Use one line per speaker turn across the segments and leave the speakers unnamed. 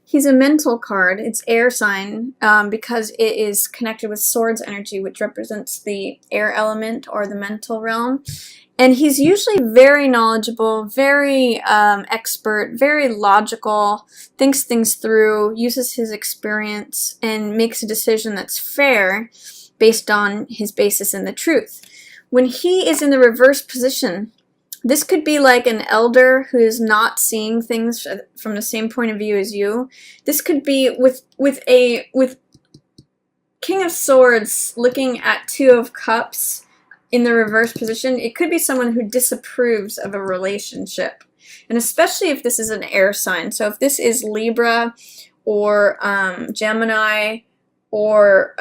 He's a mental card. It's air sign because it is connected with swords energy, which represents the air element or the mental realm. And he's usually very knowledgeable, very expert, very logical, thinks things through, uses his experience, and makes a decision that's fair based on his basis in the truth. When he is in the reverse position, this could be like an elder who is not seeing things from the same point of view as you. This could be with King of Swords looking at Two of Cups in the reverse position. It could be someone who disapproves of a relationship, and especially if this is an air sign. So if this is Libra or Gemini or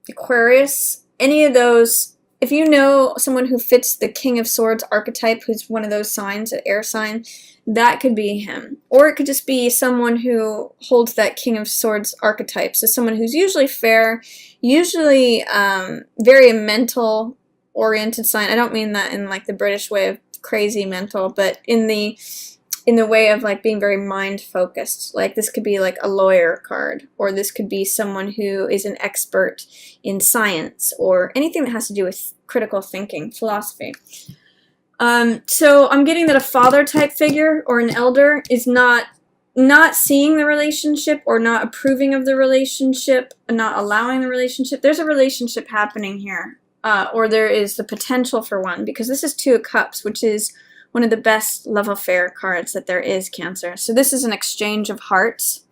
Aquarius, any of those. If you know someone who fits the King of Swords archetype, who's one of those signs, an air sign, that could be him. Or it could just be someone who holds that King of Swords archetype. So someone who's usually fair, usually very mental-oriented sign. I don't mean that in like the British way of crazy mental, but in the way of like being very mind-focused. Like this could be like a lawyer card, or this could be someone who is an expert in science, or anything that has to do with critical thinking, philosophy. So I'm getting that a father-type figure or an elder is not seeing the relationship, or not approving of the relationship, not allowing the relationship. There's a relationship happening here, or there is the potential for one, because this is Two of Cups, which is one of the best love affair cards that there is, Cancer. So this is an exchange of hearts.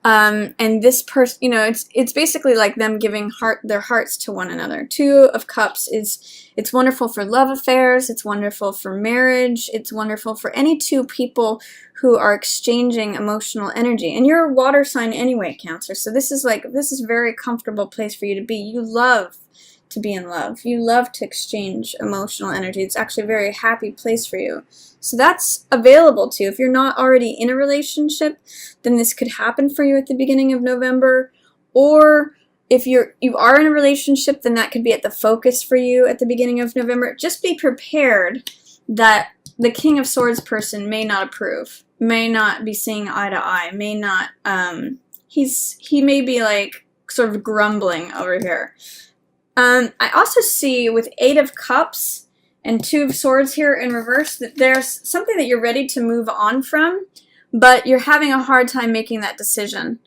And this person, you know, it's basically like them giving their hearts to one another. Two of Cups it's wonderful for love affairs, it's wonderful for marriage, it's wonderful for any two people who are exchanging emotional energy. And you're a water sign anyway, Cancer. So this is a very comfortable place for you to be. You love to be in love. You love to exchange emotional energy. It's actually a very happy place for you. So that's available to you. If you're not already in a relationship, then this could happen for you at the beginning of November. Or if you are in a relationship, then that could be at the focus for you at the beginning of November. Just be prepared that the King of Swords person may not approve, may not be seeing eye to eye, may not, he may be like sort of grumbling over here. I also see with Eight of Cups and Two of Swords here in reverse that there's something that you're ready to move on from, but you're having a hard time making that decision.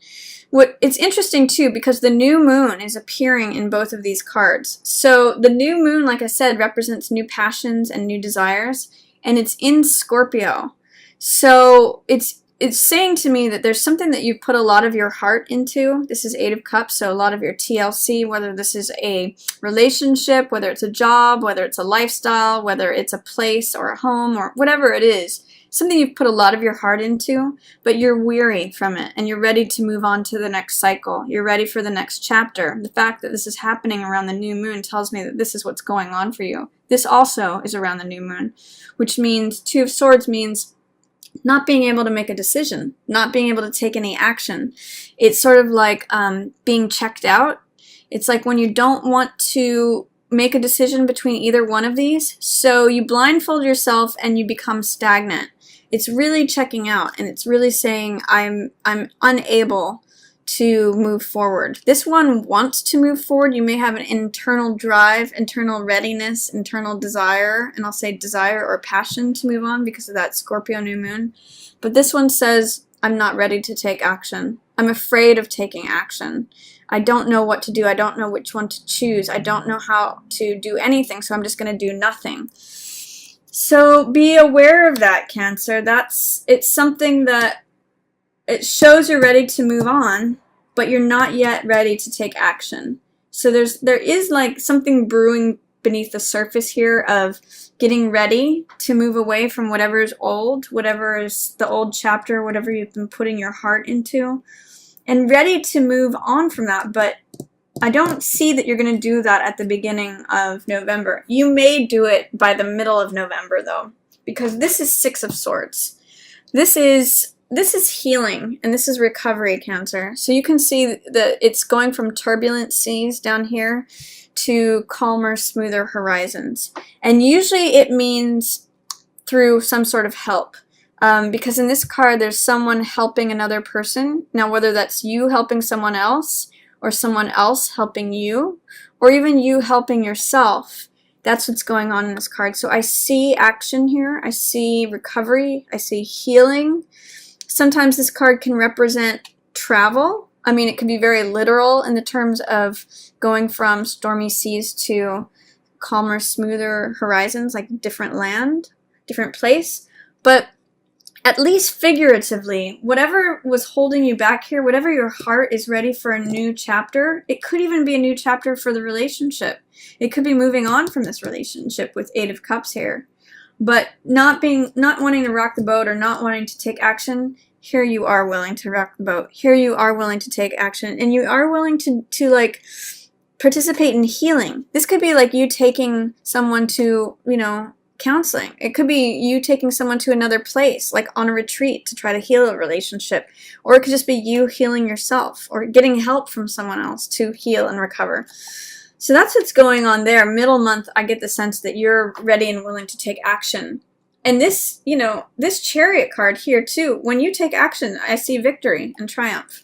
It's interesting too, because the new moon is appearing in both of these cards. So the new moon, like I said, represents new passions and new desires, and it's in Scorpio. So it's saying to me that there's something that you've put a lot of your heart into. This is Eight of Cups, so a lot of your TLC, whether this is a relationship, whether it's a job, whether it's a lifestyle, whether it's a place or a home or whatever it is, something you've put a lot of your heart into, but you're weary from it and you're ready to move on to the next cycle. You're ready for the next chapter. The fact that this is happening around the new moon tells me that this is what's going on for you. This also is around the new moon, which means Two of Swords means not being able to make a decision, not being able to take any action. It's sort of like being checked out. It's like when you don't want to make a decision between either one of these, so you blindfold yourself and you become stagnant. It's really checking out, and it's really saying, I'm unable to move forward. This one wants to move forward. You may have an internal drive, internal readiness, internal desire, and I'll say desire or passion to move on because of that Scorpio new moon. But this one says, I'm not ready to take action. I'm afraid of taking action. I don't know what to do. I don't know which one to choose. I don't know how to do anything, so I'm just going to do nothing. So be aware of that, Cancer. It's something that it shows you're ready to move on, but you're not yet ready to take action. So there is like something brewing beneath the surface here of getting ready to move away from whatever is old, whatever is the old chapter, whatever you've been putting your heart into, and ready to move on from that. But I don't see that you're going to do that at the beginning of November. You may do it by the middle of November, though, because this is Six of Swords. This is healing, and this is recovery, Cancer. So you can see that it's going from turbulent seas down here to calmer, smoother horizons. And usually it means through some sort of help. Because in this card, there's someone helping another person. Now, whether that's you helping someone else, or someone else helping you, or even you helping yourself, that's what's going on in this card. So I see action here. I see recovery. I see healing. Sometimes this card can represent travel. I mean, it can be very literal in the terms of going from stormy seas to calmer, smoother horizons, like different land, different place. But at least figuratively, whatever was holding you back here, whatever your heart is ready for a new chapter, it could even be a new chapter for the relationship. It could be moving on from this relationship with Eight of Cups here. But not wanting to rock the boat or not wanting to take action, here you are willing to rock the boat. Here you are willing to take action. And you are willing to like participate in healing. This could be like you taking someone to, counseling. It could be you taking someone to another place, like on a retreat to try to heal a relationship. Or it could just be you healing yourself or getting help from someone else to heal and recover. So that's what's going on there. Middle month, I get the sense that you're ready and willing to take action. And this, this Chariot card here too, when you take action, I see victory and triumph.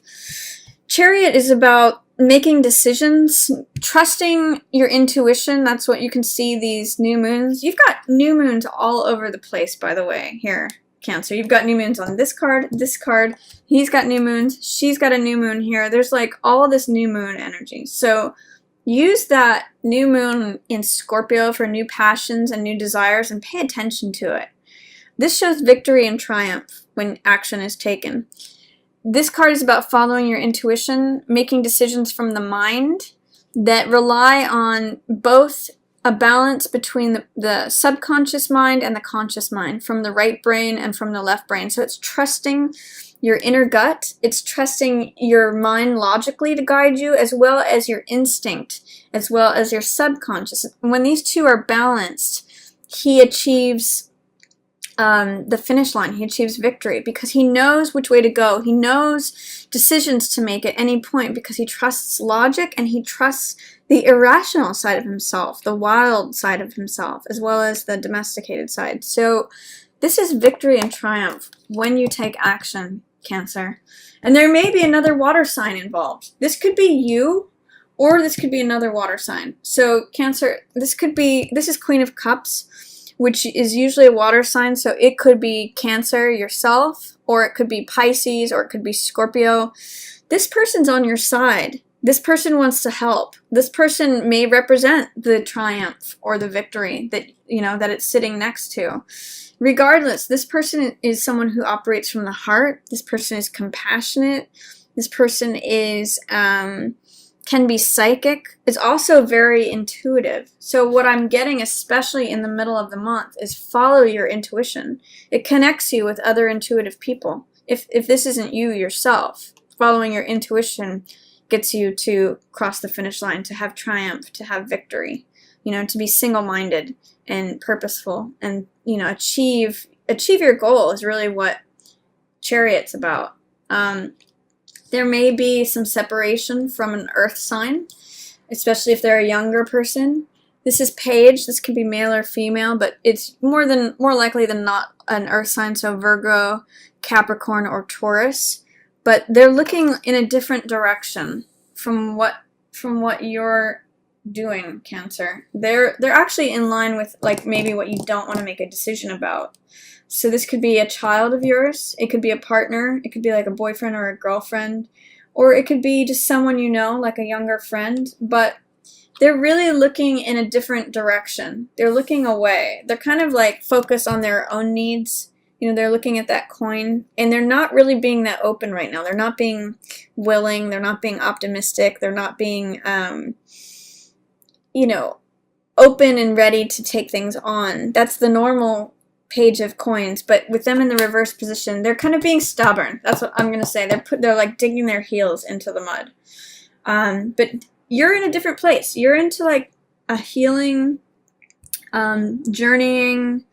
Chariot is about making decisions, trusting your intuition. That's what you can see these new moons. You've got new moons all over the place, by the way, here, Cancer. You've got new moons on this card, he's got new moons, she's got a new moon here. There's like all this new moon energy. So use that new moon in Scorpio for new passions and new desires and pay attention to it. This shows victory and triumph when action is taken. This card is about following your intuition, making decisions from the mind that rely on both a balance between the subconscious mind and the conscious mind, from the right brain and from the left brain. So it's trusting your inner gut, it's trusting your mind logically to guide you, as well as your instinct, as well as your subconscious. When these two are balanced, he achieves the finish line. He achieves victory because he knows which way to go. He knows decisions to make at any point because he trusts logic and he trusts the irrational side of himself, the wild side of himself, as well as the domesticated side. So this is victory and triumph when you take action, Cancer. And there may be another water sign involved. This could be you, or this could be another water sign. So Cancer, this is Queen of Cups, which is usually a water sign, so it could be Cancer yourself, or it could be Pisces, or it could be Scorpio. This person's on your side. This person wants to help. This person may represent the triumph or the victory that, that it's sitting next to. Regardless, this person is someone who operates from the heart. This person is compassionate. This person is can be psychic. It's also very intuitive. So what I'm getting, especially in the middle of the month, is follow your intuition. It connects you with other intuitive people. If this isn't you yourself, following your intuition gets you to cross the finish line, to have triumph, to have victory, to be single-minded and purposeful and, achieve your goal is really what Chariot's about. There may be some separation from an earth sign, especially if they're a younger person. This is Page. This could be male or female, but it's more likely than not an earth sign, so Virgo, Capricorn, or Taurus. But they're looking in a different direction from what you're doing, Cancer. They're actually in line with like maybe what you don't want to make a decision about. So this could be a child of yours, it could be a partner, it could be like a boyfriend or a girlfriend, or it could be just someone like a younger friend, but they're really looking in a different direction. They're looking away. They're kind of like focused on their own needs. They're looking at that coin, and they're not really being that open right now. They're not being willing, they're not being optimistic, they're not being, open and ready to take things on. That's the normal Page of Coins, but with them in the reverse position, they're kind of being stubborn. That's what I'm going to say. They're like digging their heels into the mud. But you're in a different place. You're into like a healing, journeying,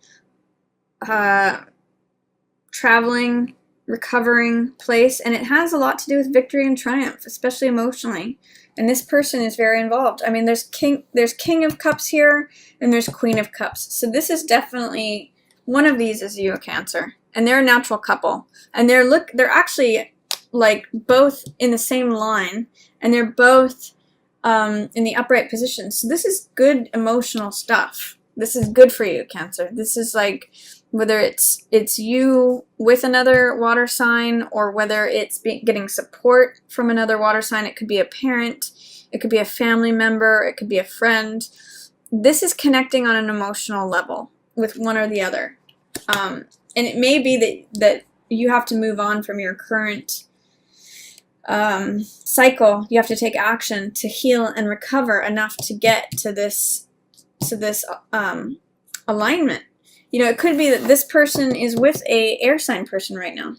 traveling, recovering place, and it has a lot to do with victory and triumph, especially emotionally. And this person is very involved. I mean, there's King of Cups here, and there's Queen of Cups. So this is definitely one of these is you, Cancer. and they're a natural couple, and they're actually like both in the same line, and they're both in the upright position. So this is good emotional stuff. This is good for you, Cancer. This is like, whether it's you with another water sign, or whether it's getting support from another water sign. It could be a parent, it could be a family member, it could be a friend. This is connecting on an emotional level with one or the other. And it may be that you have to move on from your current cycle. You have to take action to heal and recover enough to get to this alignment. You know, it could be that this person is with a air sign person right now.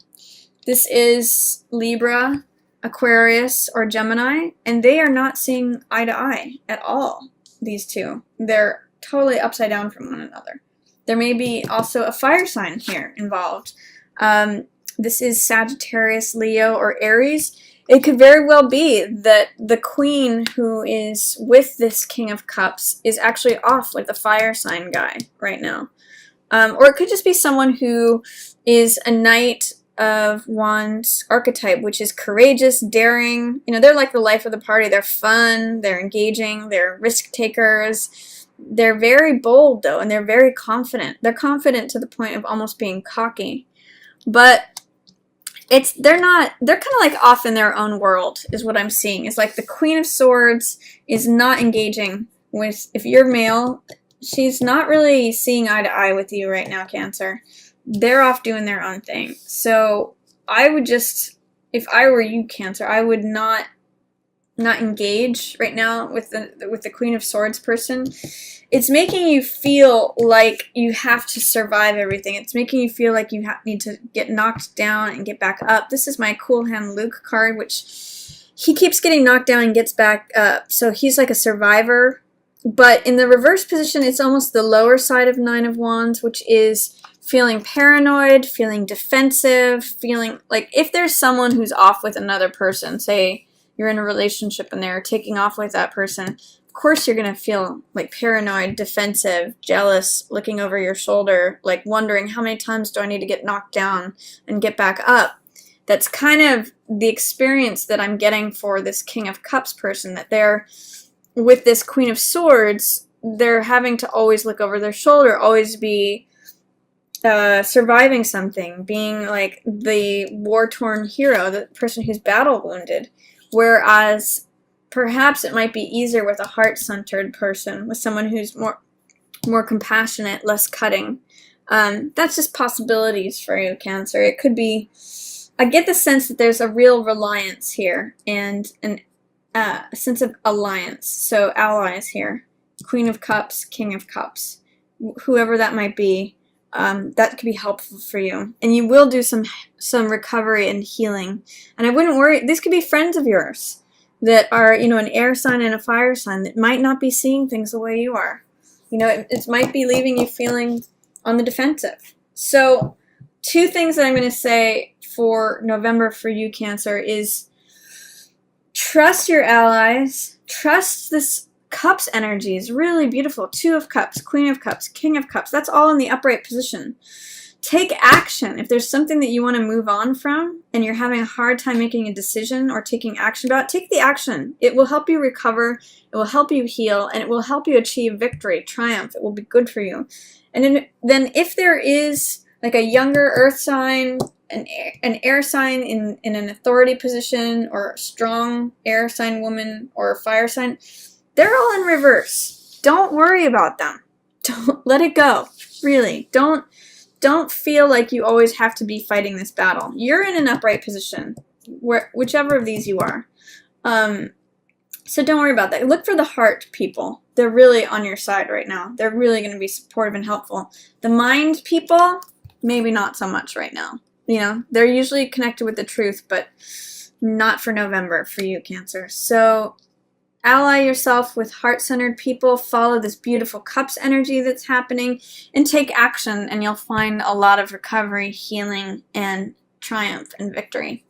This is Libra, Aquarius, or Gemini, and they are not seeing eye to eye at all, these two. They're totally upside down from one another. There may be also a fire sign here involved. This is Sagittarius, Leo, or Aries. It could very well be that the queen who is with this King of Cups is actually off with the fire sign guy right now. Or it could just be someone who is a Knight of Wands archetype, which is courageous, daring. You know, they're like the life of the party. They're fun, they're engaging, they're risk takers. They're very bold, though, and they're very confident. They're confident to the point of almost being cocky. But they're kind of like off in their own world, is what I'm seeing. It's like the Queen of Swords is not engaging with, if you're male, she's not really seeing eye to eye with you right now, Cancer. They're off doing their own thing. So I would just, if I were you, Cancer, I would not engage right now with the Queen of Swords person. It's making you feel like you have to survive everything. It's making you feel like you need to get knocked down and get back up. This is my Cool Hand Luke card, which he keeps getting knocked down and gets back up. So he's like a survivor. But in the reverse position, it's almost the lower side of Nine of Wands, which is feeling paranoid, feeling defensive, feeling like if there's someone who's off with another person, say you're in a relationship and they're taking off with that person, of course you're going to feel like paranoid, defensive, jealous, looking over your shoulder, like wondering how many times do I need to get knocked down and get back up. That's kind of the experience that I'm getting for this King of Cups person, that they're with this Queen of Swords, they're having to always look over their shoulder, always be surviving something, being like the war-torn hero, the person who's battle-wounded. Whereas perhaps it might be easier with a heart-centered person, with someone who's more compassionate, less cutting. That's just possibilities for you, Cancer. It could be, I get the sense that there's a real reliance here and a sense of alliance. So allies here. Queen of Cups, King of Cups. Whoever that might be, that could be helpful for you. And you will do some recovery and healing. And I wouldn't worry. These could be friends of yours that are, you know, an air sign and a fire sign that might not be seeing things the way you are. You know, it might be leaving you feeling on the defensive. So 2 things that I'm going to say for November for you, Cancer, is trust your allies. Trust this Cups energy is really beautiful. 2 of Cups, Queen of Cups, King of Cups. That's all in the upright position. Take action. If there's something that you want to move on from and you're having a hard time making a decision or taking action about, take the action. It will help you recover. It will help you heal, and it will help you achieve victory, triumph. It will be good for you. And then if there is like a younger earth sign, an air sign in an authority position, or a strong air sign woman or a fire sign, they're all in reverse. Don't worry about them. Don't let it go. Really. Don't feel like you always have to be fighting this battle. You're in an upright position, whichever of these you are. So don't worry about that. Look for the heart people. They're really on your side right now. They're really going to be supportive and helpful. The mind people, maybe not so much right now. You know, they're usually connected with the truth, but not for November for you, Cancer. So ally yourself with heart-centered people, follow this beautiful Cups energy that's happening, and take action, and you'll find a lot of recovery, healing, and triumph and victory.